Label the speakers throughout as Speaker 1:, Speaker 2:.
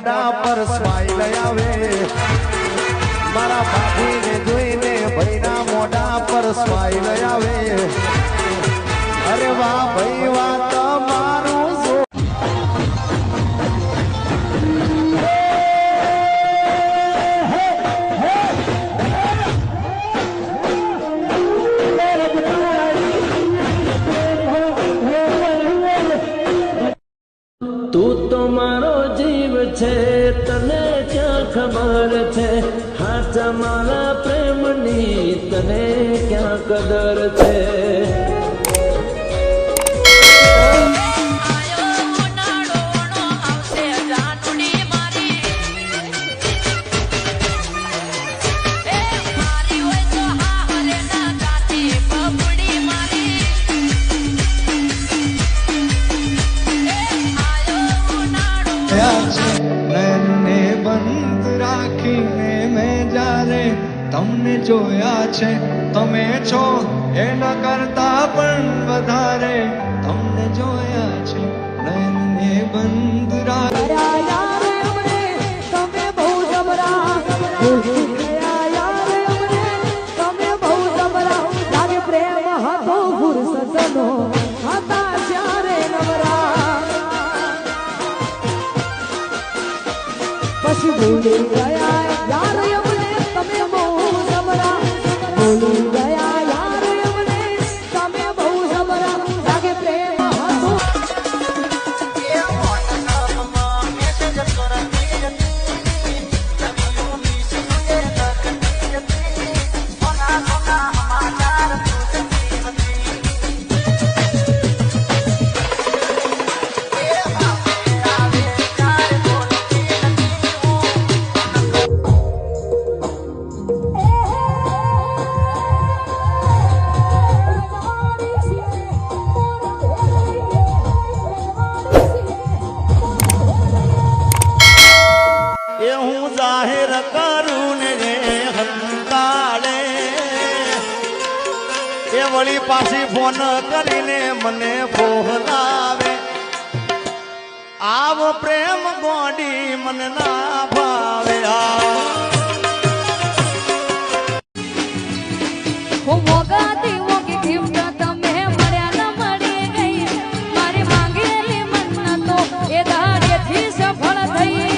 Speaker 1: મોઢા પર સ્માઈલ આવે મારા ભાભીને જોઈને ભાઈના મોઢા પર સ્માઈલ આવે અરે વાહ ભાઈ વાહ તમારું જો
Speaker 2: તું તો મારો જીવ છે તને ક્યાં ખબર છે હાચા મારા પ્રેમની તને ક્યાં કદર છે
Speaker 3: નયનને બંધ રાખીને મેં જ્યારે તમને જોયા છે તમે છો એના કરતા પણ વધારે તમને જોયા છે નયનને બંધ
Speaker 4: ભૂલી ગયા યાર અમને તમે બહુ જબરા ભૂલી ગયા યાર અમને તમે બહુ જબરા લાગે પ્રેમ હતો
Speaker 1: જાહેર કરું ને રે હંતાળે એ વળી પાછી ફોન કરીને મને બોલાવે આવો પ્રેમ ગોડી મને ના ભાવે
Speaker 4: હું મોગાતી મોગી ગિફ્ટ તમે મળ્યા ન મળી ગઈ મારી માંગેલી મન્નત તો એ દાડેથી સફળ થઈ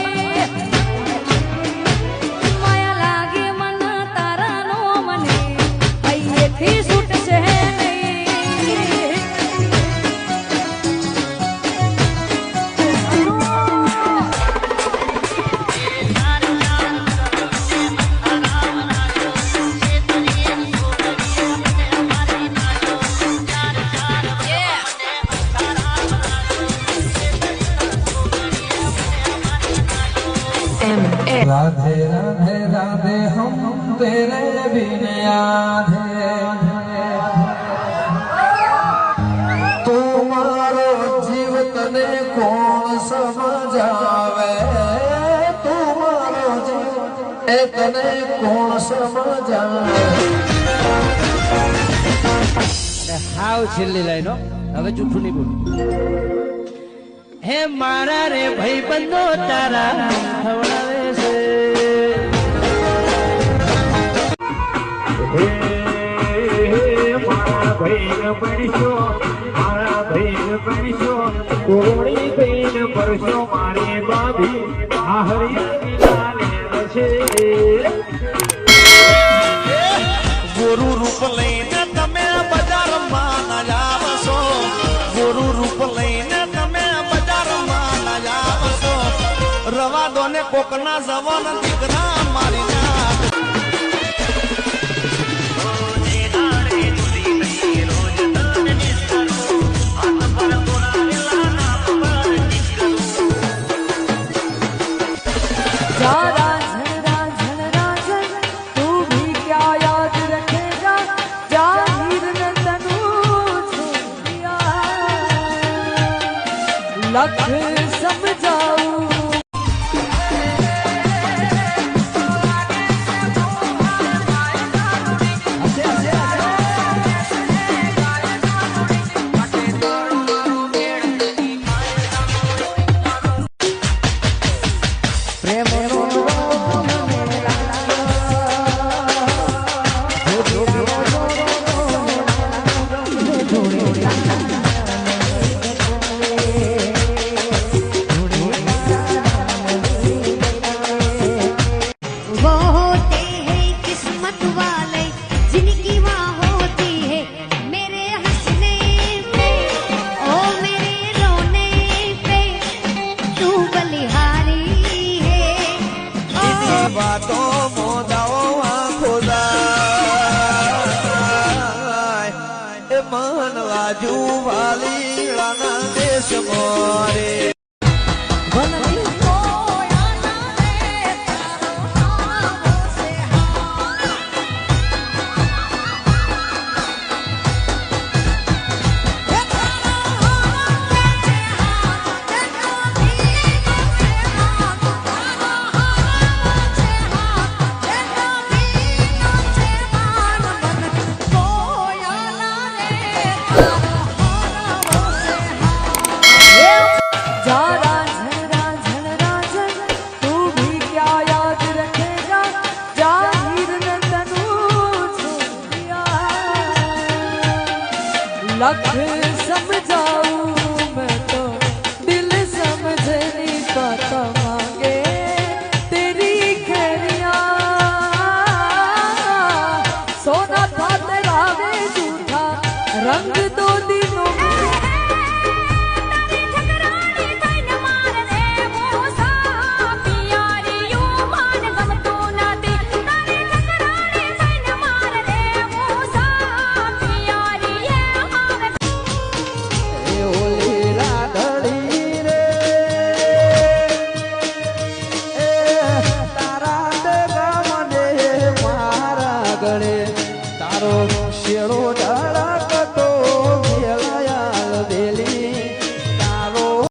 Speaker 2: राधे राधे राधे हम तेरे बिन आधे तुम्हारो जीव तने कौन समझावे तुम्हारो जीव ए तने कौन समझावे हाउ छेल्ली लाइनो હવે જૂઠું નહીં બોલ હે મારા રે ભાઈ બંધો તારા ખવડાવે છે મારા ભાઈ બનશો કોળી બેન પરશો મારી બાબી આ હરિયા છે
Speaker 1: ગુરુ રૂપ લઈને તમે બજારમાં ના જાવશો ગુરુ રૂપ લઈને તમે બજારમાં ના જાવશો રવા દો ને કોકના જવાન દીકરા મારી ના
Speaker 4: लख समझाऊं
Speaker 1: મન લાજુ વાલી રાના દેશ મોરે
Speaker 2: લખ